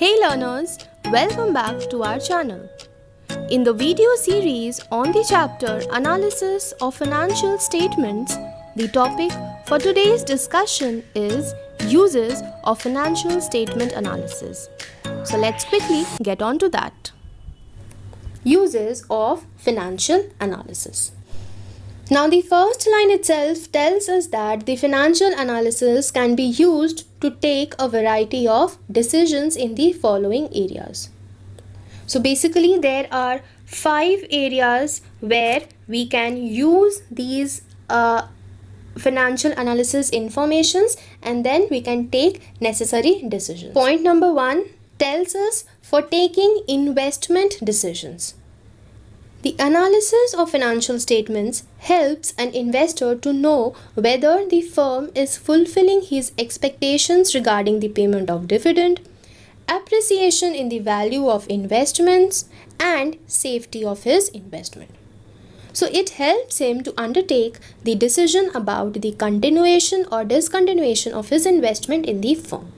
Hey learners, welcome back to our channel. In the video series on the chapter Analysis of Financial Statements, the topic for today's discussion is Uses of Financial Statement Analysis. So let's quickly get on to that. Uses of Financial Analysis. Now the first line itself tells us that the financial analysis can be used to take a variety of decisions in the following areas. So basically there are 5 areas where we can use these financial analysis informations and then we can take necessary decisions. Point number 1 tells us for taking investment decisions. The analysis of financial statements helps an investor to know whether the firm is fulfilling his expectations regarding the payment of dividend, appreciation in the value of investments, and safety of his investment. So it helps him to undertake the decision about the continuation or discontinuation of his investment in the firm.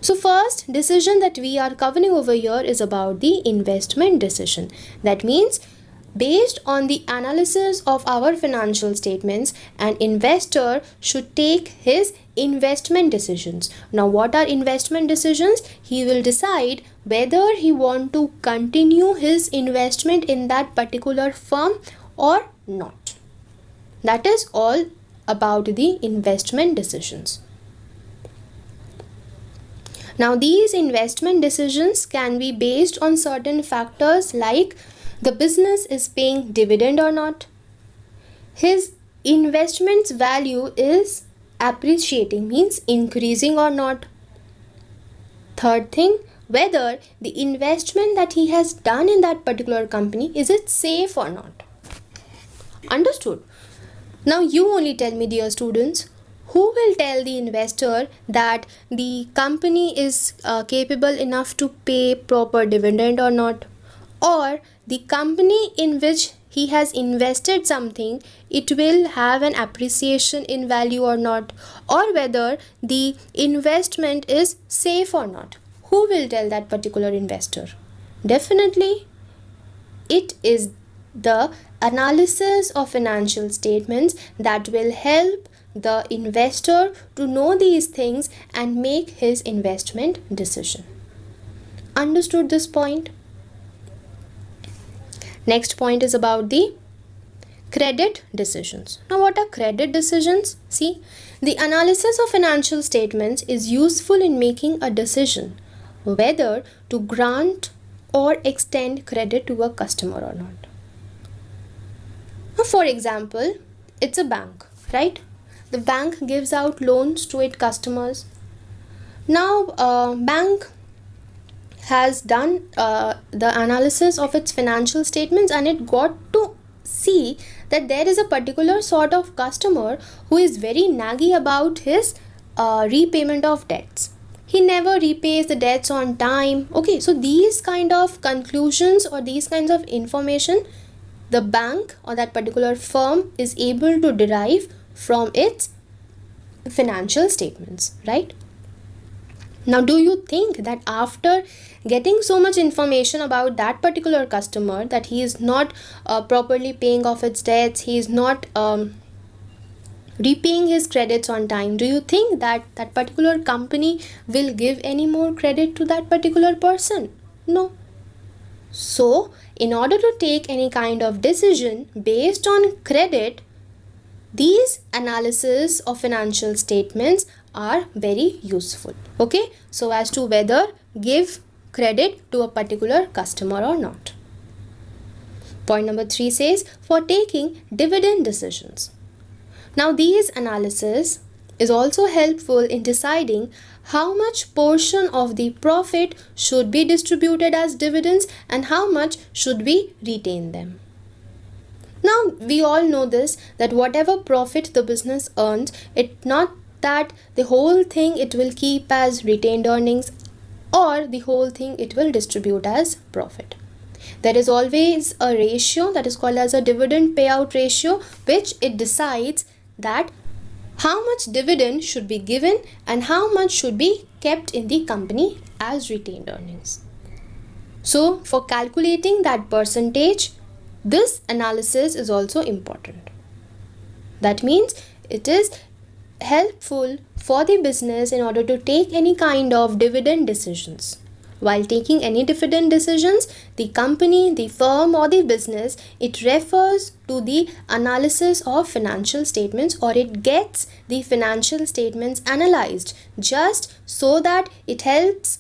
So first decision that we are covering over here is about the investment decision. That means based on the analysis of our financial statements, an investor should take his investment decisions. Now what are investment decisions? He will decide whether he wants to continue his investment in that particular firm or not. That is all about the investment decisions. Now these investment decisions can be based on certain factors like the business is paying dividend or not, his investment's value is appreciating, means increasing or not. Third thing, whether the investment that he has done in that particular company, is it safe or not. Understood? Now you only tell me, dear students, who will tell the investor that the company is capable enough to pay proper dividend or not? Or the company in which he has invested something, it will have an appreciation in value or not? Or whether the investment is safe or not? Who will tell that particular investor? Definitely, it is the analysis of financial statements that will help the investor to know these things and make his investment decision. Understood this point? Next point is about the credit decisions. Now what are credit decisions? See, the analysis of financial statements is useful in making a decision whether to grant or extend credit to a customer or not. Now, for example, it's a bank, right? The bank gives out loans to its customers. Now, bank has done the analysis of its financial statements and it got to see that there is a particular sort of customer who is very naggy about his repayment of debts. He never repays the debts on time. Okay, so these kind of conclusions or these kinds of information, the bank or that particular firm is able to derive from its financial statements, right? Now, do you think that after getting so much information about that particular customer, that he is not properly paying off its debts, he is not repaying his credits on time, do you think that that particular company will give any more credit to that particular person? No. So, in order to take any kind of decision based on credit, these analysis of financial statements are very useful. Okay, so as to whether give credit to a particular customer or not. Point number 3 says for taking dividend decisions. Now these analysis is also helpful in deciding how much portion of the profit should be distributed as dividends and how much should we retain them. Now we all know this, that whatever profit the business earns, it not that the whole thing it will keep as retained earnings or the whole thing it will distribute as profit. There is always a ratio that is called as a dividend payout ratio, which it decides that how much dividend should be given and how much should be kept in the company as retained earnings. So for calculating that percentage, this analysis is also important. That means it is helpful for the business in order to take any kind of dividend decisions. While taking any dividend decisions, the company, the firm or the business, it refers to the analysis of financial statements, or it gets the financial statements analyzed just so that it helps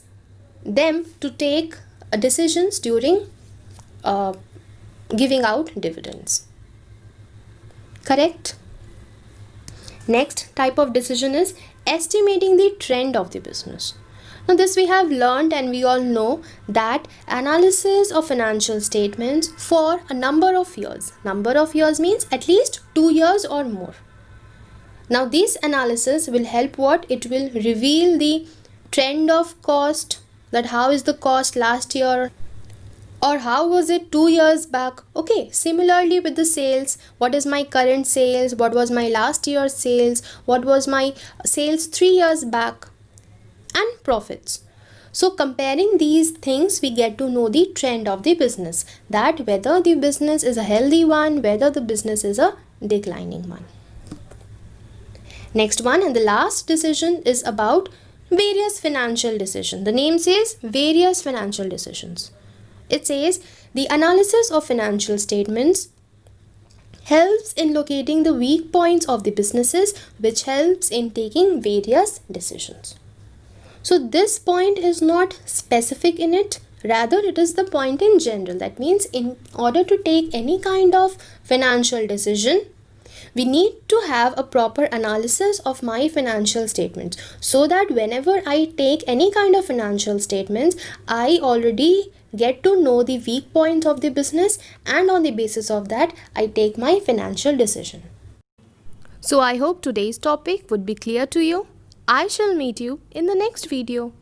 them to take decisions during giving out dividends. Correct? Next type of decision is estimating the trend of the business. Now this we have learned, and we all know that analysis of financial statements for a number of years. Number of years means at least 2 years or more. Now this analysis will help what? It will reveal the trend of cost, that how is the cost last year or how was it 2 years back. Okay, similarly with the sales, what is my current sales, what was my last year's sales, what was my sales 3 years back, and profits. So comparing these things, we get to know the trend of the business, that whether the business is a healthy one, whether the business is a declining one. Next one and the last decision is about various financial decisions. The name says various financial decisions. It says the analysis of financial statements helps in locating the weak points of the businesses, which helps in taking various decisions. So this point is not specific in it, rather it is the point in general. That means in order to take any kind of financial decision, we need to have a proper analysis of my financial statements, so that whenever I take any kind of financial statements, I already get to know the weak points of the business, and on the basis of that I take my financial decision. So I hope today's topic would be clear to you. I shall meet you in the next video.